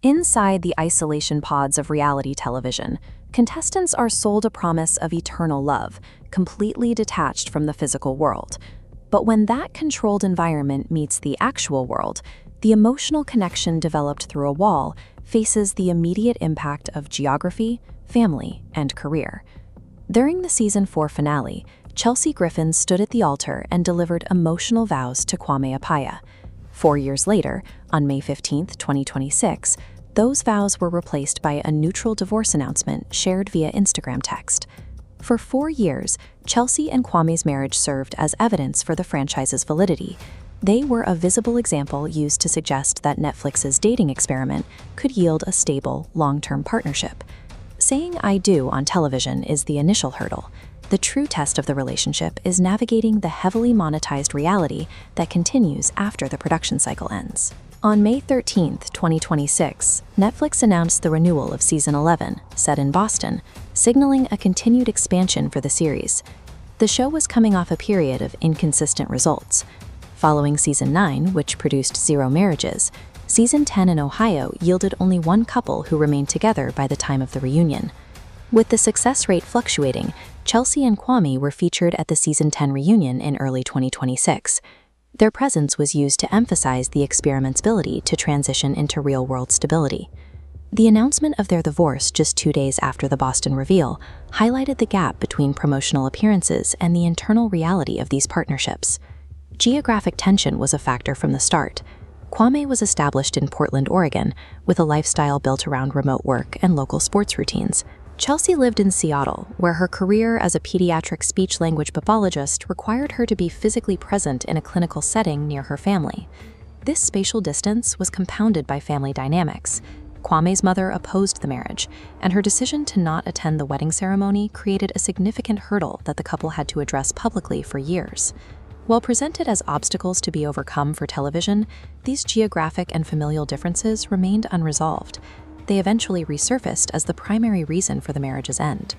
Inside the isolation pods of reality television, contestants are sold a promise of eternal love, completely detached from the physical world. But when that controlled environment meets the actual world, the emotional connection developed through a wall faces the immediate impact of geography, family, and career. During the Season 4 finale, Chelsea Griffin stood at the altar and delivered emotional vows to Kwame Appiah. 4 years later, on May 15, 2026, those vows were replaced by a neutral divorce announcement shared via Instagram text. For 4 years, Chelsea and Kwame's marriage served as evidence for the franchise's validity. They were a visible example used to suggest that Netflix's dating experiment could yield a stable, long-term partnership. Saying "I do" on television is the initial hurdle. The true test of the relationship is navigating the heavily monetized reality that continues after the production cycle ends. On May 13, 2026, Netflix announced the renewal of Season 11, set in Boston, signaling a continued expansion for the series. The show was coming off a period of inconsistent results. Following Season 9, which produced 0 marriages, Season 10 in Ohio yielded only 1 couple who remained together by the time of the reunion. With the success rate fluctuating, Chelsea and Kwame were featured at the Season 10 reunion in early 2026. Their presence was used to emphasize the experiment's ability to transition into real-world stability. The announcement of their divorce just 2 days after the Boston reveal highlighted the gap between promotional appearances and the internal reality of these partnerships. Geographic tension was a factor from the start. Kwame was established in Portland, Oregon, with a lifestyle built around remote work and local sports routines. Chelsea lived in Seattle, where her career as a pediatric speech-language pathologist required her to be physically present in a clinical setting near her family. This spatial distance was compounded by family dynamics. Kwame's mother opposed the marriage, and her decision to not attend the wedding ceremony created a significant hurdle that the couple had to address publicly for years. While presented as obstacles to be overcome for television, these geographic and familial differences remained unresolved. They eventually resurfaced as the primary reason for the marriage's end.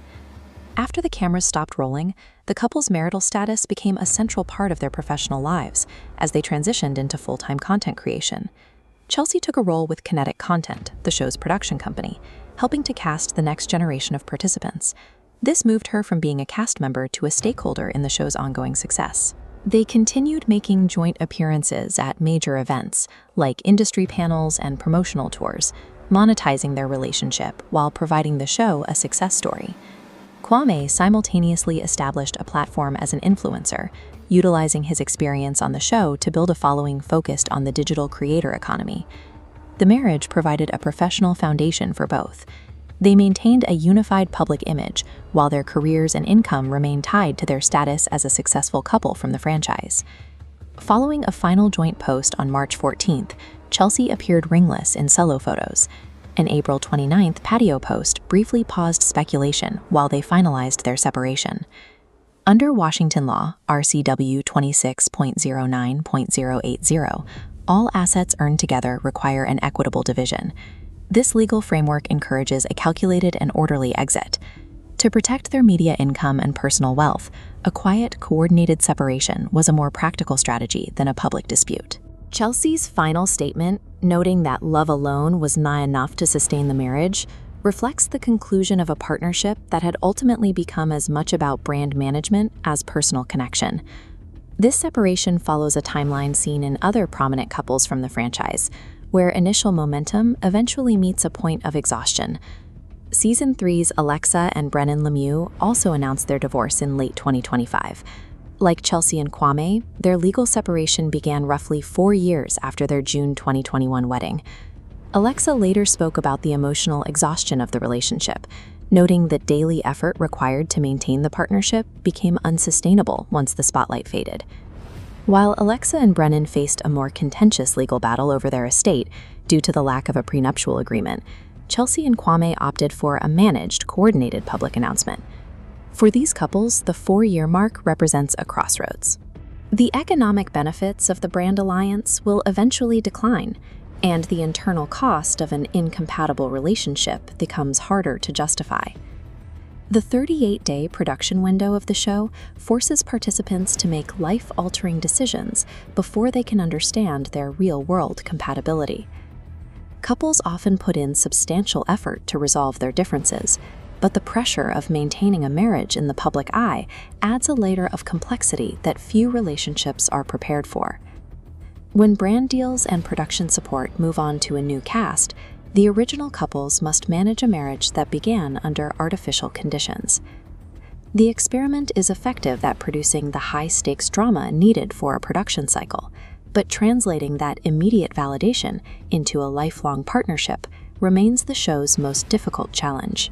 After the cameras stopped rolling, the couple's marital status became a central part of their professional lives as they transitioned into full-time content creation. Chelsea took a role with Kinetic Content, the show's production company, helping to cast the next generation of participants. This moved her from being a cast member to a stakeholder in the show's ongoing success. They continued making joint appearances at major events, like industry panels and promotional tours, monetizing their relationship while providing the show a success story. Kwame simultaneously established a platform as an influencer, utilizing his experience on the show to build a following focused on the digital creator economy. The marriage provided a professional foundation for both. They maintained a unified public image, while their careers and income remained tied to their status as a successful couple from the franchise. Following a final joint post on March 14th, Chelsea appeared ringless in solo photos. An April 29th patio post briefly paused speculation while they finalized their separation. Under Washington law, RCW 26.09.080, all assets earned together require an equitable division. This legal framework encourages a calculated and orderly exit. To protect their media income and personal wealth, a quiet, coordinated separation was a more practical strategy than a public dispute. Chelsea's final statement, noting that love alone was not enough to sustain the marriage, reflects the conclusion of a partnership that had ultimately become as much about brand management as personal connection. This separation follows a timeline seen in other prominent couples from the franchise, where initial momentum eventually meets a point of exhaustion. Season 3's Alexa and Brennan Lemieux also announced their divorce in late 2025. Like Chelsea and Kwame, their legal separation began roughly 4 years after their June 2021 wedding. Alexa later spoke about the emotional exhaustion of the relationship, noting that daily effort required to maintain the partnership became unsustainable once the spotlight faded. While Alexa and Brennan faced a more contentious legal battle over their estate due to the lack of a prenuptial agreement, Chelsea and Kwame opted for a managed, coordinated public announcement. For these couples, the 4-year mark represents a crossroads. The economic benefits of the brand alliance will eventually decline, and the internal cost of an incompatible relationship becomes harder to justify. The 38-day production window of the show forces participants to make life-altering decisions before they can understand their real-world compatibility. Couples often put in substantial effort to resolve their differences, but the pressure of maintaining a marriage in the public eye adds a layer of complexity that few relationships are prepared for. When brand deals and production support move on to a new cast, the original couples must manage a marriage that began under artificial conditions. The experiment is effective at producing the high-stakes drama needed for a production cycle, but translating that immediate validation into a lifelong partnership remains the show's most difficult challenge.